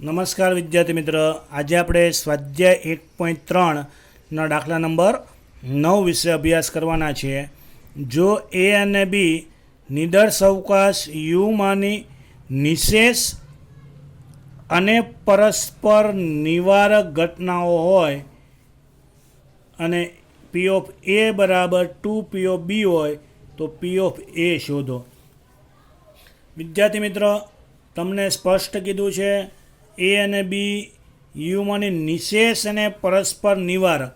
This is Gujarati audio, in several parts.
નમસ્કાર વિદ્યાર્થી મિત્ર, આજે આપણે સ્વાધ્યાય 1.3ના દાખલા નંબર 9 વિશે અભ્યાસ કરવાના છીએ. જો એ અને બી નિદર્શ અવકાશ યુમાંની નિશેષ અને પરસ્પર નિવારક ઘટનાઓ હોય અને પી ઓફ એ બરાબર 2 પી ઓફ બી હોય તો પી ઓફ એ શોધો. વિદ્યાર્થી મિત્રો, તમને સ્પષ્ટ કીધું છે એ અને બી યુમાંની નિશેષ અને પરસ્પર નિવારક.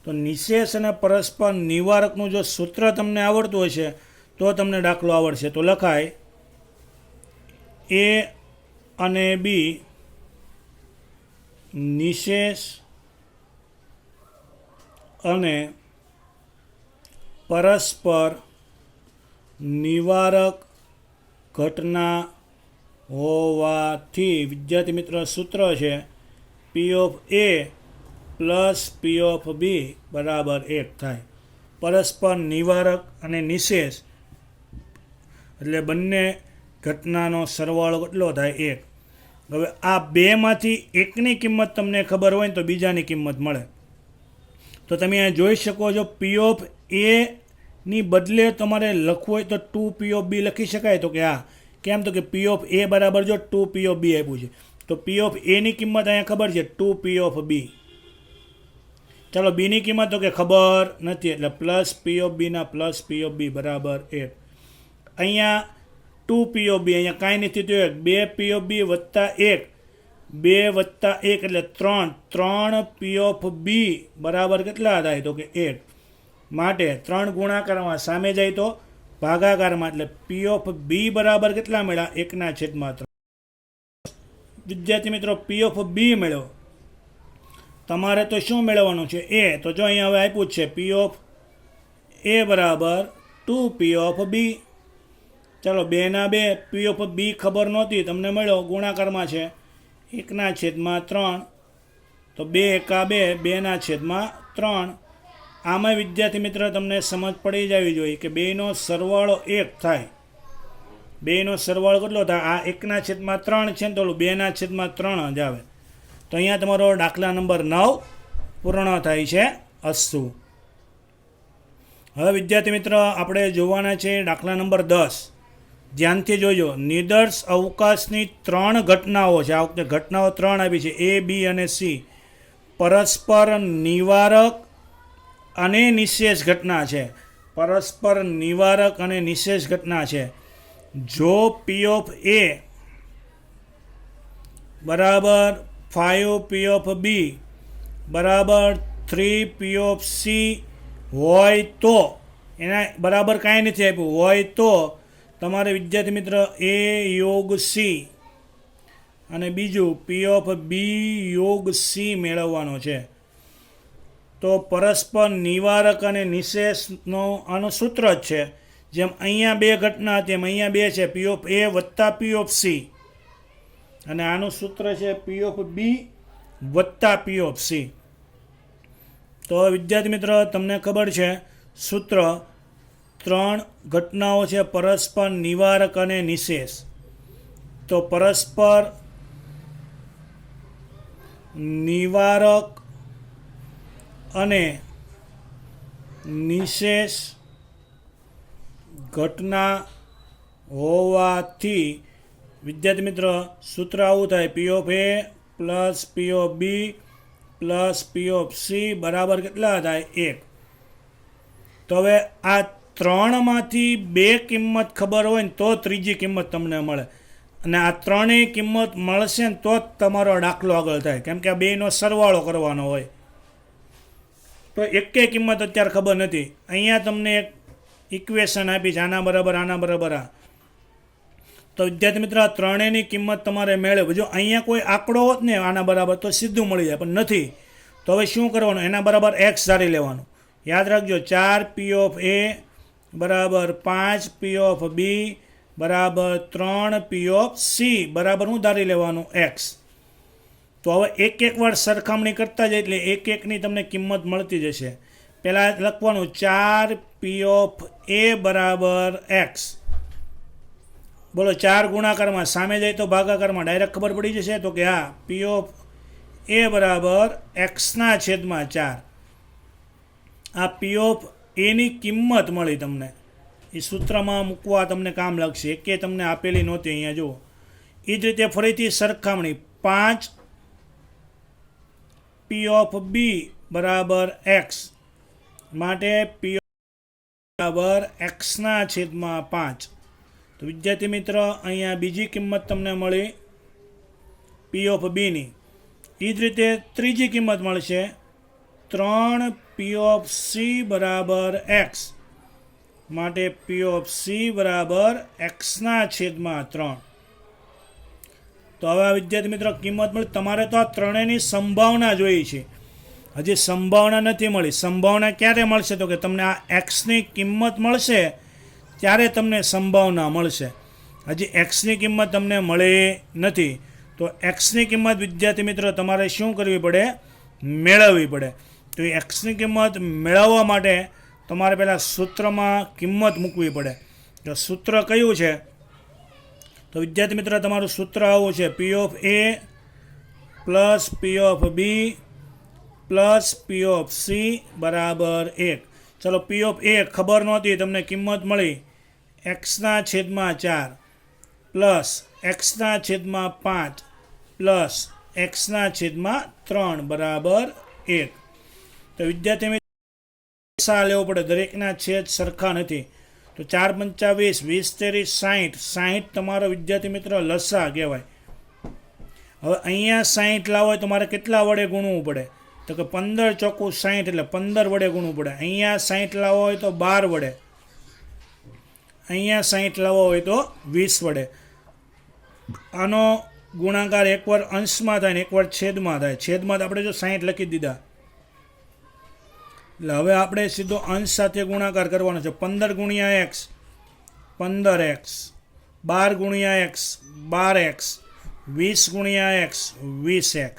તો નિશેષ અને પરસ્પર નિવારકનું જો સૂત્ર તમને આવડતું હશે તો તમને દાખલો આવડશે. તો લખાય એ અને બી નિશેષ અને પરસ્પર નિવારક ઘટના હોવાથી વિદ્યાર્થી મિત્ર સૂત્ર છે P of A plus P of B બરાબર 1 થાય. પરસ્પર નિવારક અને નિશેષ એટલે બંને ઘટનાનો સરવાળો કેટલો થાય? 1. હવે આ બેમાંથી એકની કિંમત તમને ખબર હોય ને તો બીજાની કિંમત મળે. તો તમે અહીંયા જોઈ શકો છો પી ઓફ એની બદલે તમારે લખવું હોય તો 2 પી ઓફ બી લખી શકાય. તો કે હા, કેમ? તો કે પી ઓફ એ બરાબર જો 2 પી ઓફ બી આપ્યું છે તો પી ઓફ એની કિંમત અહીંયા ખબર છે 2 પી ઓફ બી. ચાલો બીની કિંમત તો કે ખબર નથી એટલે પ્લસ પી ઓફ બીના પ્લસ પી ઓફ બી બરાબર 1. અહીંયા 2 પી ઓફ બી અહીંયા કાંઈ નથી તો 2 પી ઓફ બી વત્તા 1, 2 વત્તા 1 એટલે 3 પી ઓફ બી બરાબર કેટલા થાય? તો કે 1. માટે 3 ગુણાકારમાં સામે જાય તો ભાગાકારમાં એટલે પી ઓફ બી બરાબર કેટલા મળ્યા? 1/3. વિદ્યાર્થી મિત્રો, પી ઓફ બી મેળવો. તમારે તો શું મેળવવાનું છે? એ. તો જો અહીંયા હવે આપ્યું જ છે પી ઓફ એ બરાબર 2 પી ઓફ બી. ચાલો 2/2 પી ઓફ બી ખબર નહોતી, તમને મળ્યો ગુણાકારમાં છે 1/3. તો 2 એકા 2, 2/3. આમાં વિદ્યાર્થી મિત્ર તમને સમજ પડી જવી જોઈએ કે બેનો સરવાળો 1 થાય. બેનો સરવાળો કેટલો થાય? આ 1/3 છે ને તો 2/3 જ આવે. તો અહીંયા તમારો દાખલા નંબર 9 પૂર્ણ થાય છે. અસ્તુ. હવે વિદ્યાર્થી મિત્ર આપણે જોવાના છે દાખલા નંબર 10. ધ્યાનથી જોજો. નિદર્શ અવકાશની 3 ઘટનાઓ છે. આ વખતે ઘટનાઓ 3 આવી છે, એ બી અને સી. પરસ્પર નિવારક અને નિશેષ ઘટના છે. પરસ્પર નિવારક અને નિશેષ ઘટના છે. જો પી ઓફ એ બરાબર 5 પી ઓફ બી બરાબર 3 પી ઓફ સી હોય તો, એના બરાબર કાંઈ નથી આપ્યું, હોય તો તમારે વિદ્યાર્થી મિત્ર એ યોગ સી અને બીજું પી ઓફ બી યોગ સી મેળવવાનો છે. તો પરસ્પર નિવારક અને નિશેષનો આનું સૂત્ર જ છે. જેમ અહીંયા 2 ઘટના તેમ અહીંયા 2 છે, પી ઓફ એ વત્તા પી ઓફ સી. અને આનું સૂત્ર છે પી ઓફ બી વત્તા પી ઓફ સી. તો વિદ્યાર્થી મિત્ર તમને ખબર છે સૂત્ર 3 ઘટનાઓ છે પરસ્પર નિવારક અને નિશેષ. તો પરસ્પર નિવારક અને નિશેષ ઘટના હોવાથી વિદ્યાર્થી મિત્ર સૂત્ર આવું થાય P of A plus P of B plus P of C બરાબર કેટલા થાય? 1. તો હવે આ 3માંથી 2 કિંમત ખબર હોય ને તો ત્રીજી કિંમત તમને મળે. અને આ 3 કિંમત મળશે ને તો જ તમારો દાખલો આગળ થાય, કેમ કે આ બેનો સરવાળો કરવાનો હોય. તો એકે કિંમત અત્યારે ખબર નથી. અહીંયા તમને એક ઇક્વેશન આપી છે આના બરાબર આના બરાબર આ. તો વિદ્યાર્થી મિત્ર આ 3ની કિંમત તમારે મેળવે. જો અહીંયા કોઈ આંકડો હોત ને આના બરાબર તો સીધું મળી જાય, પણ નથી. તો હવે શું કરવાનું? એના બરાબર એક્સ ધારી લેવાનું. યાદ રાખજો 4 પી ઓફ એ બરાબર 5 પી ઓફ બી બરાબર 3 પી ઓફ સી બરાબર શું ધારી લેવાનું? એક્સ. તો હવે એક વાર સરખામણી કરતા જાય એટલે એકની તમને કિંમત મળતી જશે. પહેલાં લખવાનું 4 પી ઓફ એ બરાબર એક્સ બોલો 4 ગુણાકારમાં સામે જાય તો ભાગાકારમાં ડાયરેક્ટ ખબર પડી જશે તો કે હા પી ઓફ એ બરાબર એક્સના છેદમાં 4. આ પી ઓફ એની કિંમત મળી તમને, એ સૂત્રમાં મૂકવા તમને કામ લાગશે, કે તમને આપેલી નહોતી અહીંયા જુઓ. એ જ રીતે ફરીથી સરખામણી 5 પી ઓફ બી બરાબર એક્સ માટે પી બરાબર એક્સના છેદમાં 5. તો વિદ્યાર્થી મિત્ર અહીંયા બીજી કિંમત તમને મળી પી ઓફ બીની. એ જ રીતે ત્રીજી કિંમત મળશે 3 પી ઓફ સી બરાબર એક્સ માટે પી ઓફ સી બરાબર એક્સના છેદમાં 3. તો હવે વિદ્યાર્થી મિત્રો કિંમત મળી. તમારે તો આ ત્રણેયની સંભાવના જોઈ છે, હજી સંભાવના નથી મળી. સંભાવના ક્યારે મળશે તો કે તમને આ એક્સની કિંમત મળશે ત્યારે તમને સંભાવના મળશે. હજી એક્સની કિંમત તમને મળી નથી. તો એક્સની કિંમત વિદ્યાર્થી મિત્રો તમારે શું કરવી પડે? મેળવવી પડે. તો એ એક્સની કિંમત મેળવવા માટે તમારે પહેલાં સૂત્રમાં કિંમત મૂકવી પડે. તો સૂત્ર કયું છે? તો વિદ્યાર્થી મિત્ર તમારું સૂત્ર આવું છે P of A plus P of B plus P of C બરાબર 1. ચલો પી ઓફ એ ખબર નહોતી, તમને કિંમત મળી એક્સના છેદમાં 4 પ્લસ એક્સના છેદમાં 5 પ્લસ એક્સના છેદમાં 3 બરાબર 1. તો વિદ્યાર્થી મિત્ર લેવો પડે, દરેકના છેદ સરખા નથી. તો 4 પંચા 20, 20 તેરી 60, 60 તમારો વિદ્યાર્થી મિત્ર લસા કહેવાય. હવે અહીંયા 60 લાવો હોય તો મારે કેટલા વડે ગુણવું પડે? તો કે 15 ચોખ્ખું 60 એટલે 15 વડે ગુણવું પડે. અહીંયા 60 લાવો હોય તો 12 વડે, અહીંયા 60 લાવો હોય તો 20 વડે. આનો ગુણાકાર એકવાર અંશમાં થાય ને એકવાર છેદમાં થાય. છેદમાં આપણે જો 60 લખી દીધા એટલે હવે આપણે સીધો અંશ સાથે ગુણાકાર કરવાનો છે. 15 ગુણ્યા એક્સ 15x, 12 ગુણ્યા એક્સ 12x, 20 ગુણ્યા એક્સ 20x.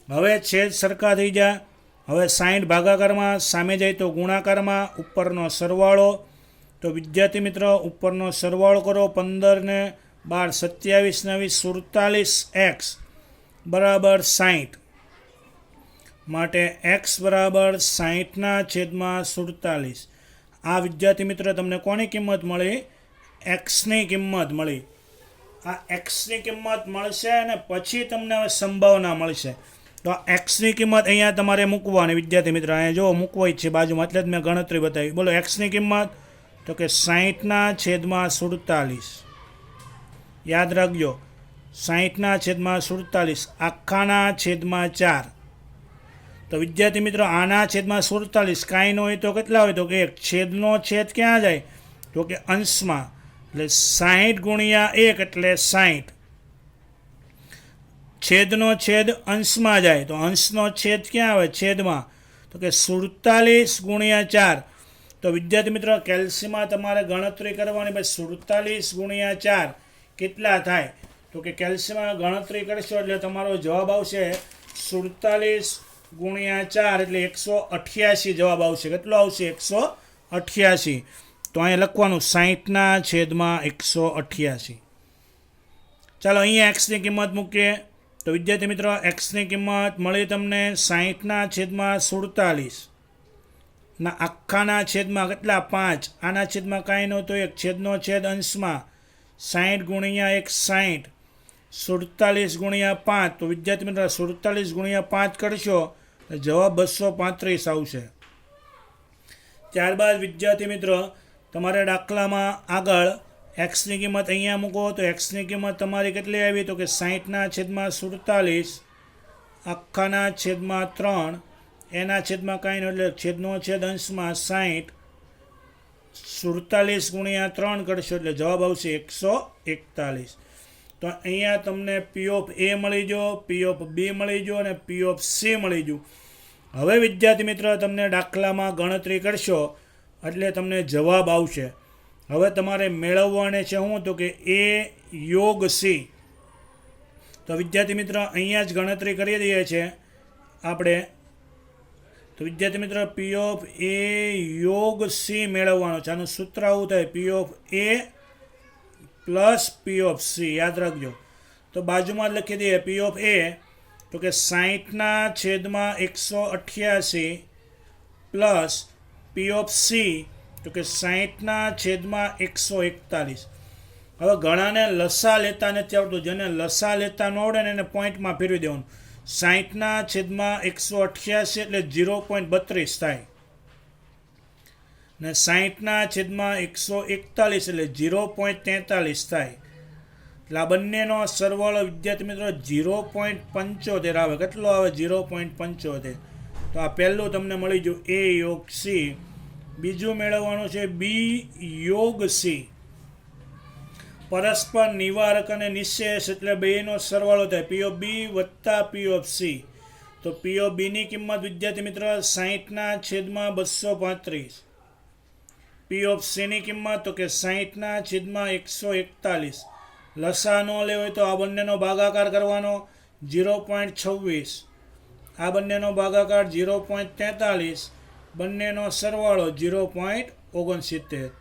હવે છેદ સરખા થઈ જાય. હવે 60 ભાગાકારમાં, સામે જાય તો ગુણાકારમાં, ઉપરનો સરવાળો. તો વિદ્યાર્થી મિત્ર ઉપરનો સરવાળો કરો. 15 ને 12 27 ને 47x બરાબર 60 માટે x બરાબર 60ના છેદમાં 47. આ વિદ્યાર્થી મિત્ર તમને કોની કિંમત મળી? એક્સની કિંમત મળી. આ એક્સની કિંમત મળશે અને પછી તમને હવે સંભાવના મળશે. તો આ એક્સની કિંમત અહીંયા તમારે મૂકવાની વિદ્યાર્થી મિત્ર. અહીંયા જો મૂકવાય છે બાજુમાં, એટલે જ મેં ગણતરી બતાવી. બોલો એક્સની કિંમત તો કે 60ના છેદમાં 47. યાદ રાખજો 60ના છેદમાં 47 આખાના છેદમાં 4. તો વિદ્યાર્થી મિત્રો આના છેદમાં 47 કાંઈ ન હોય તો કેટલા હોય? તો કે 1. છેદનો છેદ ક્યાં જાય? તો કે અંશમાં, એટલે 60 ગુણ્યા 1 એટલે 60. છેદનો છેદ અંશમાં જાય તો અંશનો છેદ ક્યાં આવે? છેદમાં. તો કે 47 ગુણ્યા 4. તો વિદ્યાર્થી મિત્રો કેલ્સીમાં તમારે ગણતરી કરવાની. ભાઈ 47 ગુણ્યા 4 કેટલા થાય? તો કે કેલ્સીમાં ગણતરી કરશો એટલે તમારો જવાબ આવશે 47 ગુણ્યા 4 એટલે 188 જવાબ આવશે. કેટલો આવશે? 188. તો અહીંયા લખવાનું 60ના છેદમાં 188. ચાલો અહીંયા એક્સની કિંમત મૂકીએ. તો વિદ્યાર્થી મિત્રો એક્સની કિંમત મળી તમને 60ના છેદમાં 47 ના આખાના છેદમાં કેટલા? 5. આના છેદમાં કાંઈ નહોતો 1. છેદનો છેદ અંશમાં 60 ગુણ્યા 1 60, 47 ગુણ્યા 5. તો વિદ્યાર્થી મિત્રો 47 ગુણ્યા 5 કરશો તો જવાબ 235 આવશે. ત્યારબાદ વિદ્યાર્થી મિત્રો તમારે દાખલામાં આગળ એક્સની કિંમત અહીંયા મૂકો. તો એક્સની કિંમત તમારી કેટલી આવી? તો કે 60ના છેદમાં 47 આખાના છેદમાં 3, એના છેદમાં કાંઈ નહીં એટલે છેદનો છેદ અંશમાં 60, 47 ગુણ્યા 3 કરશો એટલે જવાબ આવશે 141. તો અહીંયા તમને પી ઓફ એ મળી ગયો, પી ઓફ બી મળી ગયો અને પી ઓફ સી મળી ગયું. હવે વિદ્યાર્થી મિત્ર તમને દાખલામાં ગણતરી કરશો એટલે તમને જવાબ આવશે. હવે તમારે મેળવવાને છે શું? તો કે એ યોગ સી. તો વિદ્યાર્થી મિત્ર અહીંયા જ ગણતરી કરી દઈએ છીએ આપણે. તો વિદ્યાર્થી મિત્ર પી ઓફ એ યોગ સી મેળવવાનો છે. આનું સૂત્ર આવું થાય P of A plus P of C. યાદ રાખજો. તો બાજુમાં જ લખી દઈએ પી ઓફ એ તો કે 60/188 પ્લસ પી ઓફ સી તો કે 60/141. હવે ઘણાને લસા લેતા નથી આવડતું. જેને લસા લેતા ન આવડે ને એને પોઈન્ટમાં ફેરવી દેવાનું. 60/188 એટલે 0.32 થાય ને 60/141 એટલે 0.43 થાય. એટલે આ બંનેનો સરવાળો વિદ્યાર્થી મિત્રો 0.75 આવે. કેટલો આવે? 0.75. તો આ પહેલું તમને મળી ગયું એ યોગ સી. બીજું મેળવવાનું છે બી યોગ સી. પરસ્પર નિવારક અને નિશેષ એટલે બેનો સરવાળો થાય. પી ઓફ બી વત્તા પી ઓફ સી. તો પી ઓફ બીની કિંમત વિદ્યાર્થી મિત્ર 60/235. પી ઓફ સીની કિંમત તો કે 60/141. લસા ન લેવો તો આ બંનેનો ભાગાકાર કરવાનો 0.26. આ બંનેનો ભાગાકાર 0.43. બંનેનો સરવાળો 0.69.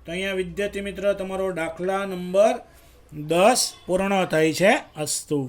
તો અહીંયા વિદ્યાર્થી મિત્ર તમારો દાખલા નંબર 10 પૂર્ણ થાય છે. અસ્તુ.